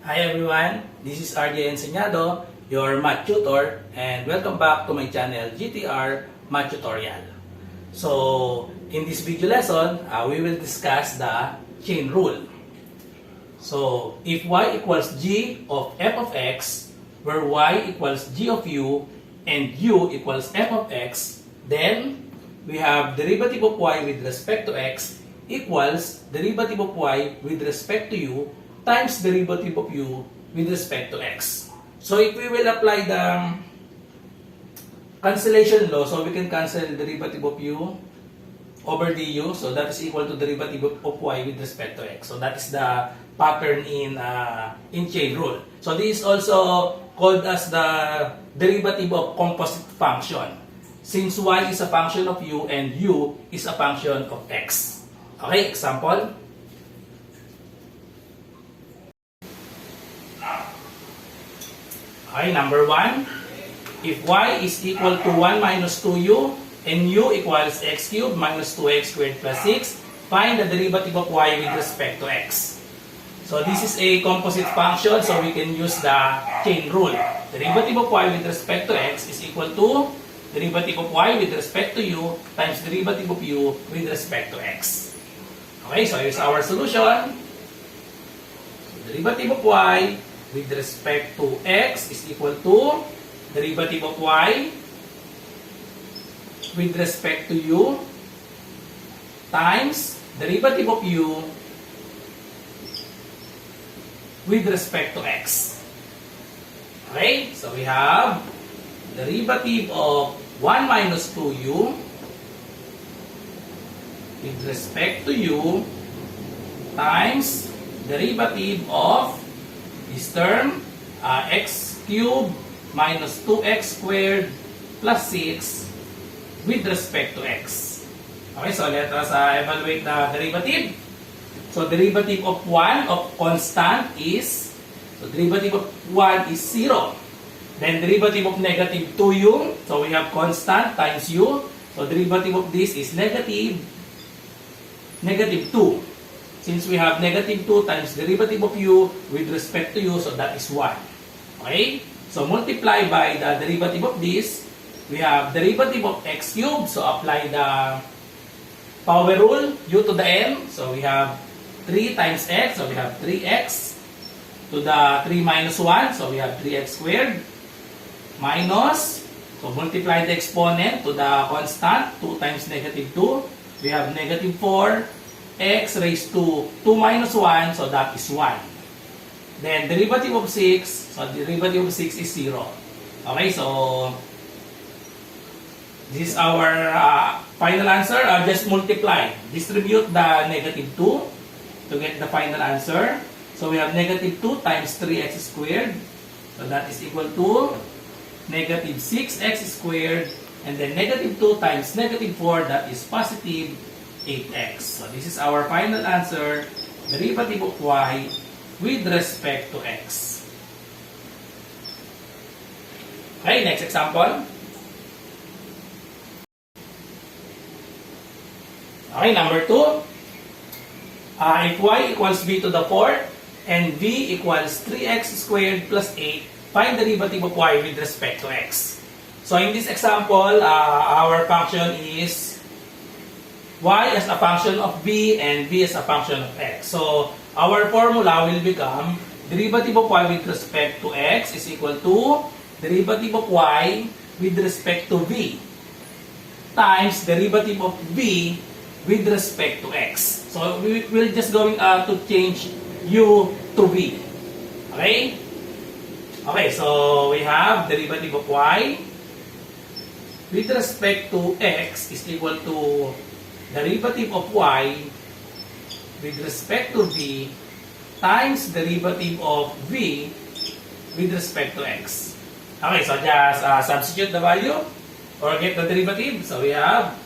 Hi everyone, this is RJ Enseñado, your math tutor, and welcome back to my channel GTR Math Tutorial. So, in this video lesson, we will discuss the chain rule. So, if y equals g of f of x, where y equals g of u, and u equals f of x, then we have derivative of y with respect to x equals derivative of y with respect to u times derivative of u with respect to x. So if we will apply the cancellation law, so we can cancel derivative of u over du, so that is equal to derivative of y with respect to x. So that is the pattern in chain rule. So this is also called as the derivative of composite function, since y is a function of u and u is a function of x. Okay, example. Okay, number 1. If y is equal to 1 minus 2u and u equals x cubed minus 2x squared plus 6, find the derivative of y with respect to x. So this is a composite function, so we can use the chain rule. Derivative of y with respect to x is equal to derivative of y with respect to u times derivative of u with respect to x. Okay, so here's our solution. Derivative of y with respect to x is equal to derivative of y with respect to u times derivative of u with respect to x. Okay, so we have derivative of 1 minus 2u with respect to u times derivative of this term, x cubed minus 2x squared plus 6 with respect to x. Okay, so let us evaluate the derivative. So derivative of 1 of constant is, so derivative of 1 is 0. Then derivative of negative 2u, so we have constant times u. So derivative of this is negative 2. Since we have negative 2 times derivative of u with respect to u, so that is 1. Okay? So multiply by the derivative of this, we have derivative of x cubed, so apply the power rule, u to the n. So we have 3 times x, so we have 3x to the 3 minus 1, so we have 3x squared minus, so multiply the exponent to the constant, 2 times negative 2, we have negative 4 x raised to 2 minus 1, so that is 1. Then derivative of 6, so derivative of 6 is 0. Okay, so this is our final answer. Just multiply, distribute the negative 2 to get the final answer. So we have negative 2 times 3x squared, so that is equal to negative 6x squared, and then negative 2 times negative 4, that is positive 8x. So this is our final answer, derivative of y with respect to x. Okay, next example. Okay, number 2. If y equals b to the 4th and v equals 3x squared plus 8, find the derivative of y with respect to x. So in this example, our function is y as a function of b and v as a function of x. So our formula will become derivative of y with respect to x is equal to derivative of y with respect to v times derivative of v with respect to x. So we will just going to change u to v. Okay? Okay, so we have derivative of y with respect to x is equal to derivative of y with respect to v times derivative of v with respect to x. Okay, so just substitute the value or get the derivative. So we have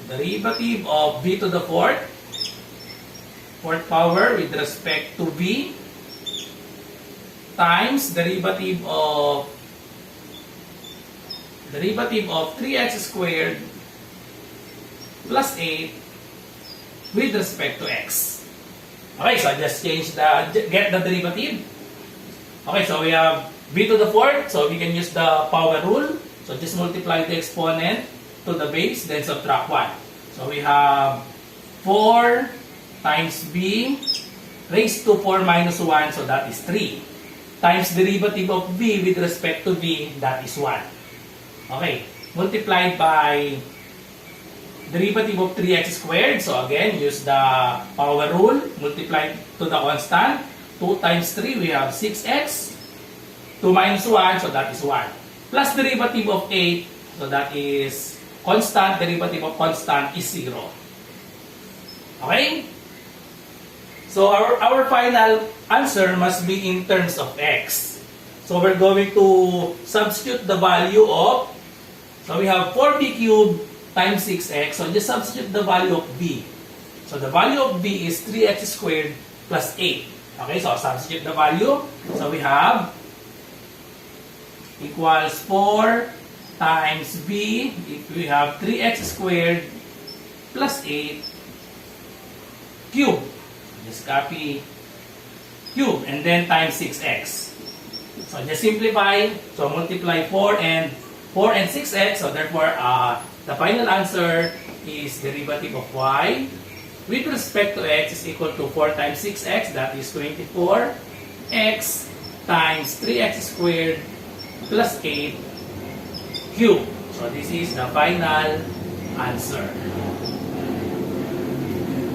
derivative of v to the 4th power with respect to v times derivative of 3x squared plus 8 with respect to x. Okay, so just get the derivative. Okay, so we have b to the fourth, so we can use the power rule. So just multiply the exponent to the base, then subtract 1. So we have 4 times b raised to 4 minus 1, so that is 3. Times derivative of b with respect to b, that is 1. Okay, multiplied by derivative of 3x squared. So again, use the power rule, multiply to the constant. 2 times 3, we have 6x. 2 minus 1, so that is 1. Plus derivative of 8, so that is constant. Derivative of constant is 0. Okay? So our final answer must be in terms of x. So we're going to substitute the value of, so we have 4b cubed times 6x. So just substitute the value of b. So the value of b is 3x squared plus 8. Okay, so substitute the value. So we have equals 4 times b. If we have 3x squared plus 8 cube. Just copy cube and then times 6x. So just simplify. So multiply 4 and 6x. So therefore, the final answer is derivative of y with respect to x is equal to 4 times 6x, that is 24x times 3x squared plus 8 cube. So this is the final answer.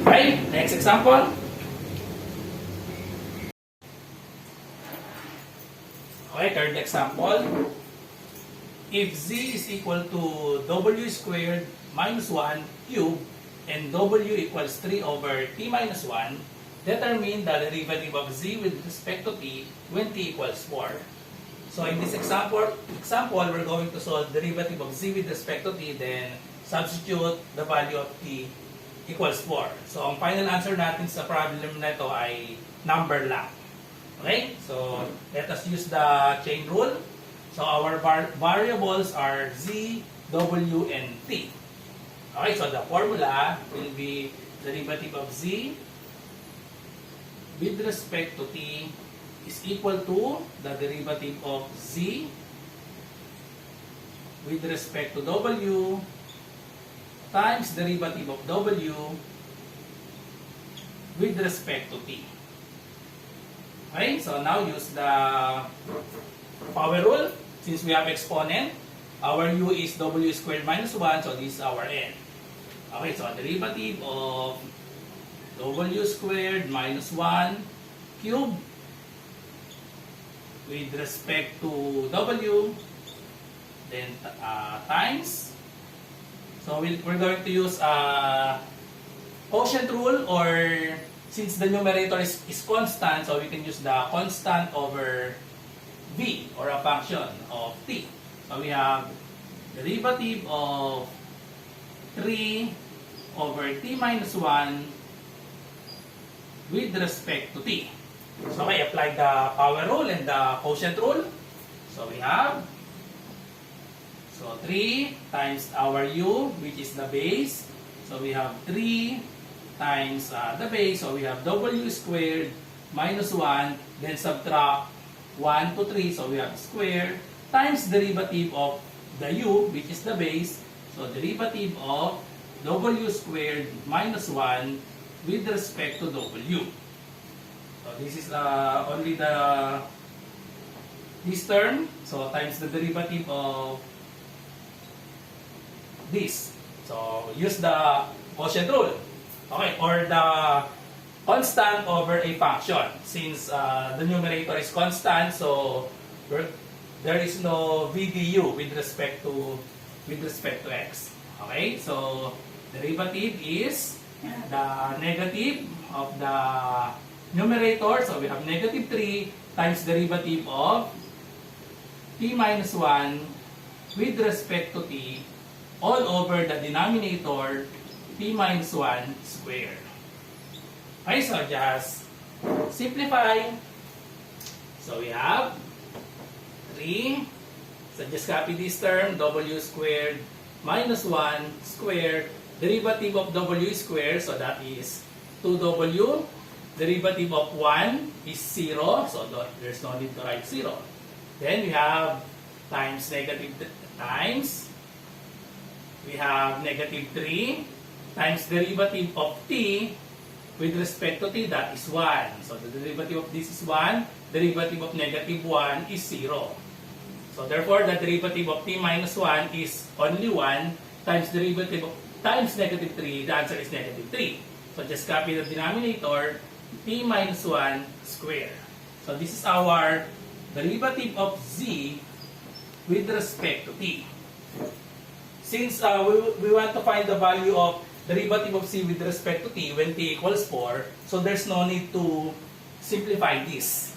Okay, next example. Okay, third example. If z is equal to w squared minus 1 cube and w equals 3 over t minus 1, determine the derivative of z with respect to t when t equals 4. So in this example, we're going to solve derivative of z with respect to t, then substitute the value of t equals 4. So ang final answer natin sa problem na ito ay number lang. Okay? So let us use the chain rule. So our variables are z, w, and t. Okay, so the formula will be derivative of z with respect to t is equal to the derivative of z with respect to w times derivative of w with respect to t. Okay, so now use the power rule. Since we have exponent, our u is w squared minus 1, so this is our n. Okay, so derivative of w squared minus 1 cube with respect to w, then times. So we're going to use quotient rule, or since the numerator is constant, so we can use the constant over v, or a function of t. So we have derivative of 3 over t minus 1 with respect to t. So I apply the power rule and the quotient rule. So we have 3 times our u, which is the base. So we have 3 times the base. So we have w squared minus 1, then subtract 1 to 3, so we have square, times derivative of the u, which is the base. So derivative of w squared minus 1 with respect to w. So this is only this term, so times the derivative of this. So use the quotient rule. Okay, or the constant over a function. Since the numerator is constant, so there is no VDU with respect to x. Okay, so derivative is the negative of the numerator. So we have negative 3 times derivative of t minus 1 with respect to t all over the denominator t minus 1 squared. Okay, so just simplify. So we have 3. So just copy this term, w squared minus 1 squared, derivative of w squared, so that is 2w derivative of 1 is 0, so there's no need to write 0. Then we have times negative times, we have negative 3 times derivative of t with respect to t, that is 1. So the derivative of this is 1, derivative of negative 1 is 0. So therefore, the derivative of t minus 1 is only 1 times derivative of times negative 3, the answer is negative 3. So just copy the denominator, t minus 1 square. So this is our derivative of z with respect to t. Since we want to find the value of derivative of c with respect to t when t equals 4, so there's no need to simplify this.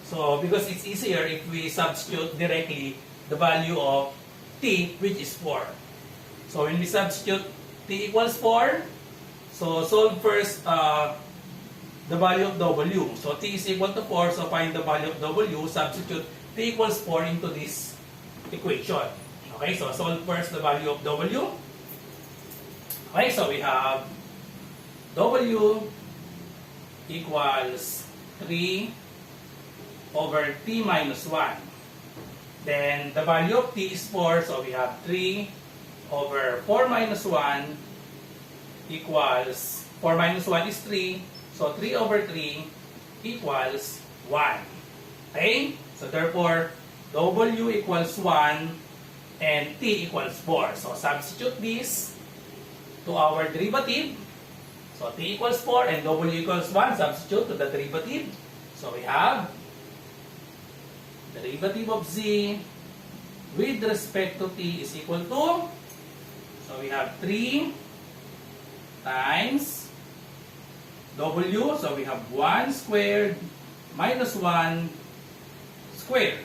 So because it's easier if we substitute directly the value of t, which is 4. So when we substitute t equals 4, so solve first the value of w. So t is equal to 4, so find the value of w, substitute t equals 4 into this equation. Okay, so solve first the value of w. Okay, so we have w equals 3 over t minus 1. Then the value of t is 4, so we have 3 over 4 minus 1 equals, 4 minus 1 is 3, so 3 over 3 equals 1. Okay? So therefore, w equals 1 and t equals 4. So substitute this to our derivative. So t equals 4 and w equals 1, substitute to the derivative. So we have derivative of z with respect to t is equal to, so we have 3 times w, so we have 1 squared minus 1 squared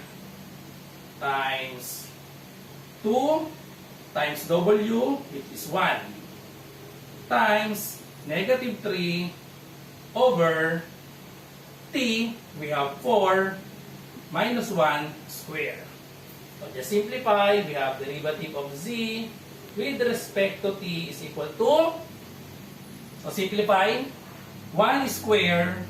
times 2 times w, which is 1, times negative 3 over t, we have 4 minus 1 square. So just simplify, we have derivative of z with respect to t is equal to, so simplify, 1 square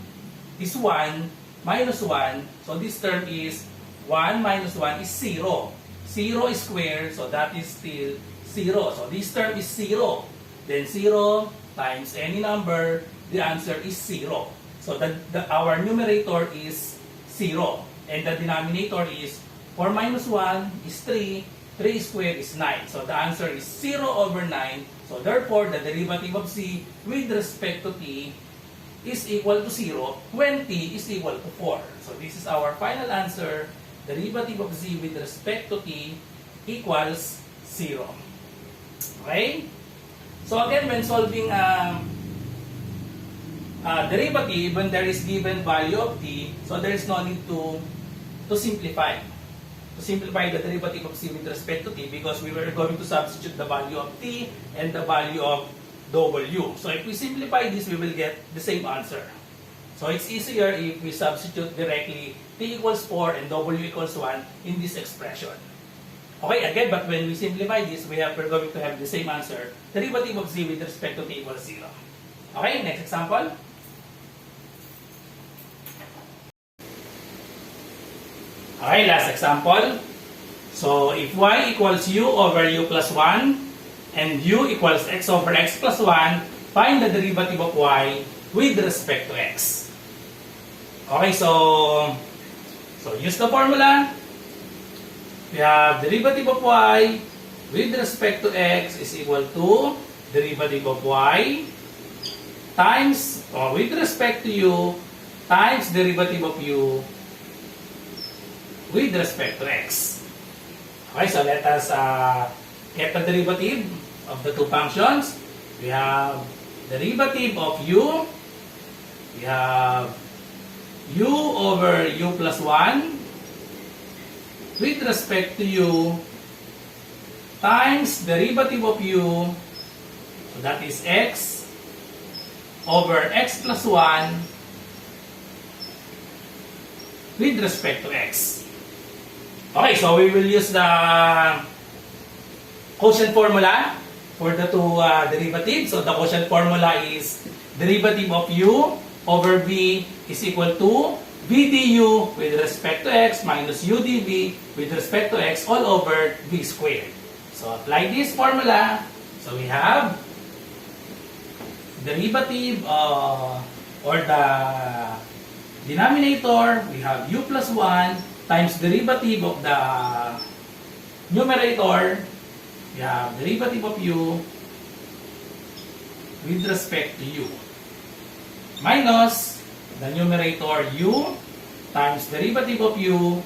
is 1 minus 1, so this term is 1 minus 1 is 0. 0 is square, so that is still 0. So this term is 0. Then 0 times any number, the answer is 0. So our numerator is 0. And the denominator is 4 minus 1 is 3, 3 squared is 9. So the answer is 0 over 9. So therefore, the derivative of z with respect to t is equal to 0 when t is equal to 4. So this is our final answer. Derivative of z with respect to t equals 0. Okay? So again, when solving derivative, when there is given value of t, so there is no need to simplify. To simplify the derivative of c with respect to t, because we were going to substitute the value of t and the value of w. So if we simplify this, we will get the same answer. So it's easier if we substitute directly t equals 4 and w equals 1 in this expression. Okay, again, but when we simplify this, we're going to have the same answer. Derivative of z with respect to t equals 0. Okay, next example. Okay, last example. So, if y equals u over u plus 1 and u equals x over x plus 1, find the derivative of y with respect to x. Okay, so use the formula. We have derivative of y with respect to x is equal to derivative of y times, with respect to u, times derivative of u with respect to x. Okay, so let us get the derivative of the two functions. We have derivative of u. We have u over u plus 1 with respect to u times derivative of u, so that is x over x plus 1 with respect to x. Okay, so we will use the quotient formula for the two derivatives. So the quotient formula is derivative of u over v is equal to v du with respect to x minus u dv with respect to x all over v squared. So apply this formula. So we have derivative or the denominator, we have u plus 1 times derivative of the numerator, we have derivative of u with respect to u minus the numerator u times derivative of u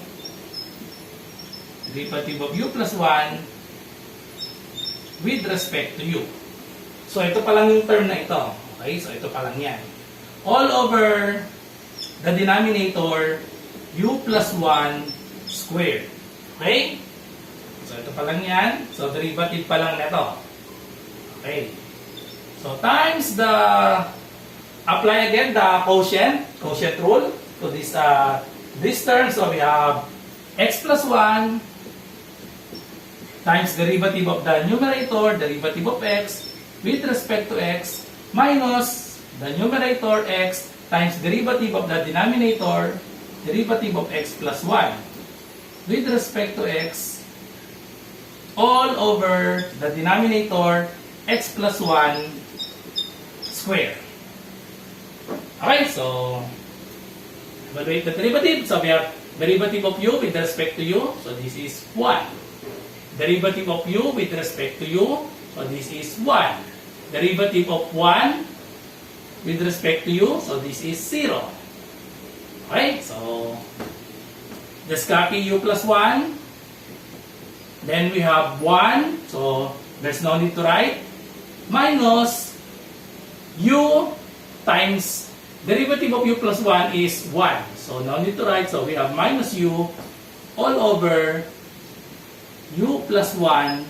plus 1 with respect to u. So ito pa lang yung term na ito. Okay, so ito pa lang yan. All over the denominator u plus 1 squared. Okay? So ito pa lang yan. So derivative pa lang nito. Okay. So times the, apply again the quotient rule to this term. So we have x plus 1 times derivative of the numerator, derivative of x with respect to x minus the numerator x times derivative of the denominator, derivative of x plus 1 with respect to x all over the denominator x plus 1 square. Okay, so evaluate the derivative. So we have derivative of u with respect to u. So this is 1. Derivative of u with respect to u. So this is 1. Derivative of 1 with respect to u. So this is 0. Okay, so just copy u plus 1. Then we have 1. So there's no need to write. Minus u times derivative of u plus 1 is 1. So no need to write. So we have minus u all over u plus 1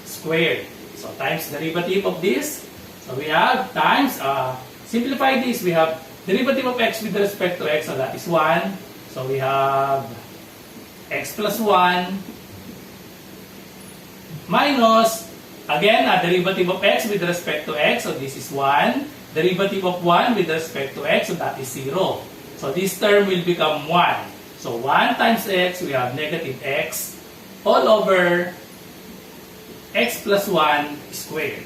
squared. So times derivative of this. So we have times, simplify this, we have derivative of x with respect to x. So that is 1. So we have x plus 1 minus, again, a derivative of x with respect to x. So this is 1. Derivative of 1 with respect to x. So that is 0. So this term will become 1. So 1 times x, we have negative x all over x plus 1 squared.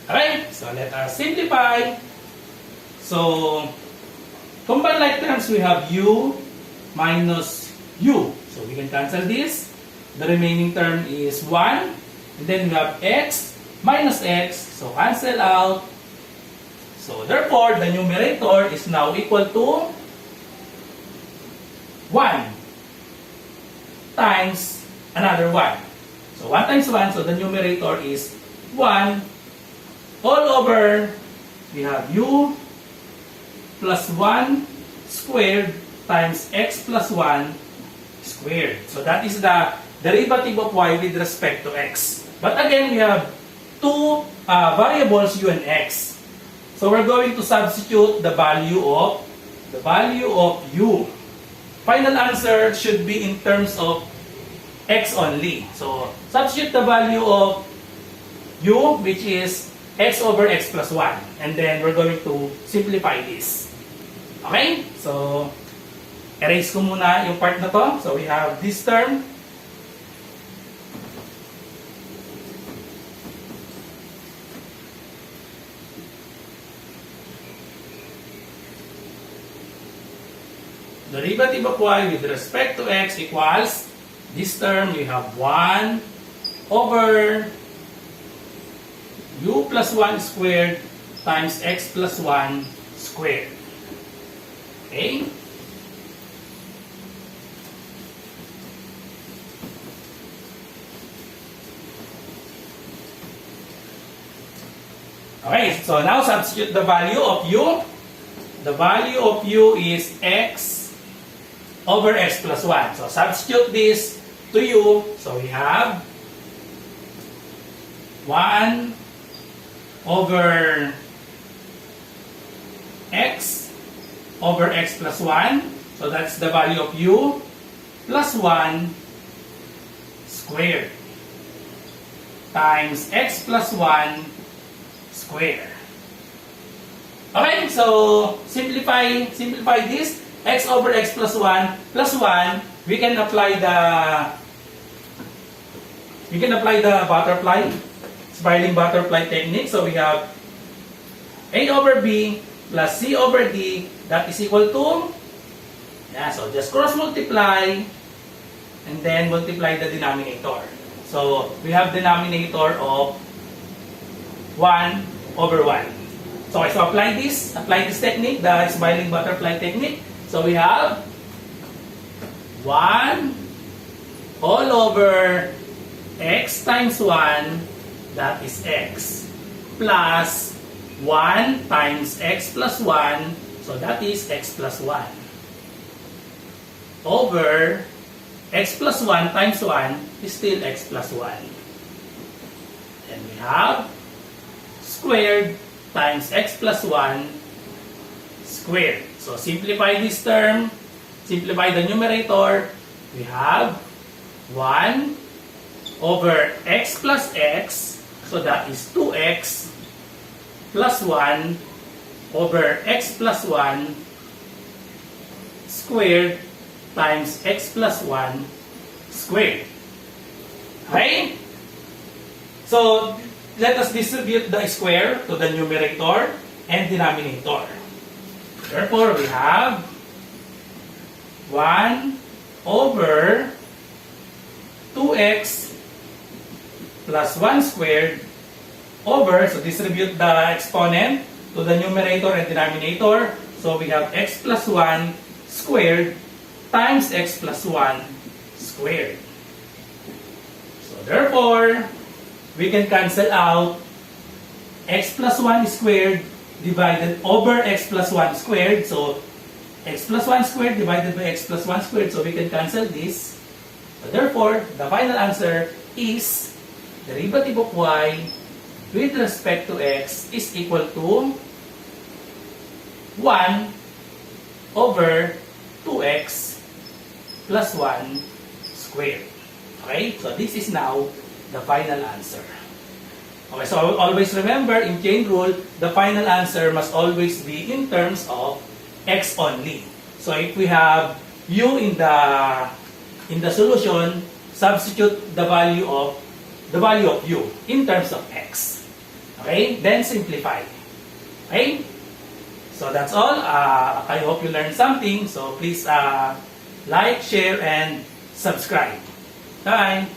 Alright, so let us simplify. So, combine like terms, we have u minus u. So we can cancel this. The remaining term is 1. And then we have x minus x. So cancel out. So therefore, the numerator is now equal to 1 times another 1. So 1 times 1, so the numerator is 1 all over, we have u plus 1 squared times x plus 1 squared. So that is the derivative of y with respect to x. But again, we have two variables u and x. So we're going to substitute the value of u. Final answer should be in terms of x only. So substitute the value of u, which is x over x plus 1. And then we're going to simplify this. Okay? So erase ko muna yung part na to. So we have this term. Derivative of y with respect to x equals, this term we have 1 over u plus 1 squared times x plus 1 squared. Okay? Okay, so now substitute the value of u. The value of u is x over x plus 1. So substitute this to u. So we have 1 over x over x plus 1. So that's the value of u plus 1 squared times x plus 1 squared. Okay, so simplify this. X over x plus 1 plus 1, we can apply the butterfly, spiraling butterfly technique. So we have A over B plus C over D, that is equal to, so just cross multiply and then multiply the denominator. So we have denominator of 1 over 1. So apply this technique, the smiling butterfly technique. So we have 1 all over x times 1, that is x, plus 1 times x plus 1, so that is x plus 1, over x plus 1 times 1 is still x plus 1. Then we have squared times x plus 1 squared. So simplify this term, simplify the numerator. We have 1 over x plus x, so that is 2x plus 1 over x plus 1 squared times x plus 1 squared. Okay? So let us distribute the square to the numerator and denominator. Therefore, we have 1 over 2x plus 1 squared over, so distribute the exponent to the numerator and denominator. So we have x plus 1 squared times x plus 1 squared. So therefore, we can cancel out x plus 1 squared divided over x plus 1 squared. So x plus 1 squared divided by x plus 1 squared. So we can cancel this. So therefore, the final answer is derivative of y with respect to x is equal to 1 over 2x plus 1 squared. Okay? So this is now the final answer. Okay, so always remember, in chain rule, the final answer must always be in terms of x only. So if we have u in the solution, substitute the value of u in terms of x. Okay, then simplify. Okay, so that's all. I hope you learned something. So please like, share, and subscribe. Bye.